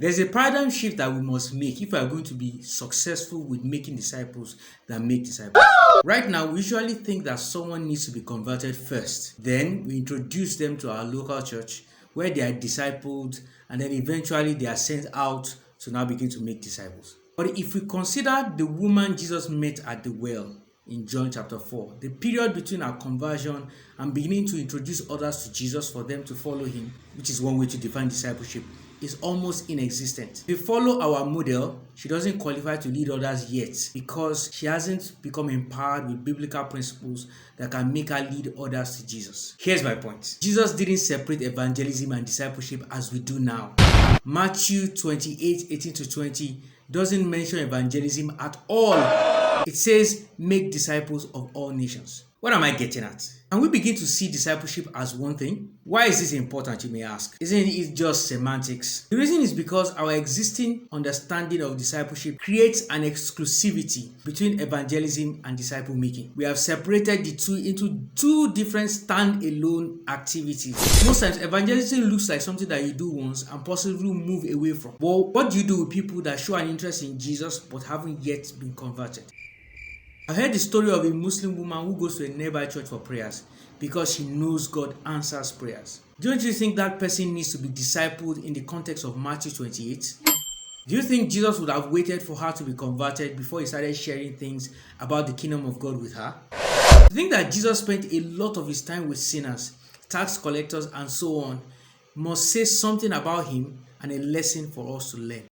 There's a paradigm shift that we must make if we are going to be successful with making disciples that make disciples. Right now, we usually think that someone needs to be converted first. Then we introduce them to our local church where they are discipled, and then eventually they are sent out to now begin to make disciples. But if we consider the woman Jesus met at the well in John chapter 4, the period between our conversion and beginning to introduce others to Jesus for them to follow him, which is one way to define discipleship, is almost inexistent. If we follow our model, she doesn't qualify to lead others yet because she hasn't become empowered with biblical principles that can make her lead others to Jesus. Here's my point. Jesus didn't separate evangelism and discipleship as we do now. Matthew 28:18-20 doesn't mention evangelism at all. It says, make disciples of all nations. What am I getting at? Can we begin to see discipleship as one thing? Why is this important, you may ask? Isn't it just semantics? The reason is because our existing understanding of discipleship creates an exclusivity between evangelism and disciple making. We have separated the two into two different stand-alone activities. Most times, evangelism looks like something that you do once and possibly move away from. Well, what do you do with people that show an interest in Jesus but haven't yet been converted? I heard the story of a Muslim woman who goes to a nearby church for prayers because she knows God answers prayers. Don't you think that person needs to be discipled in the context of Matthew 28? Do you think Jesus would have waited for her to be converted before he started sharing things about the kingdom of God with her? I think that Jesus spent a lot of his time with sinners, tax collectors, and so on, must say something about him and a lesson for us to learn.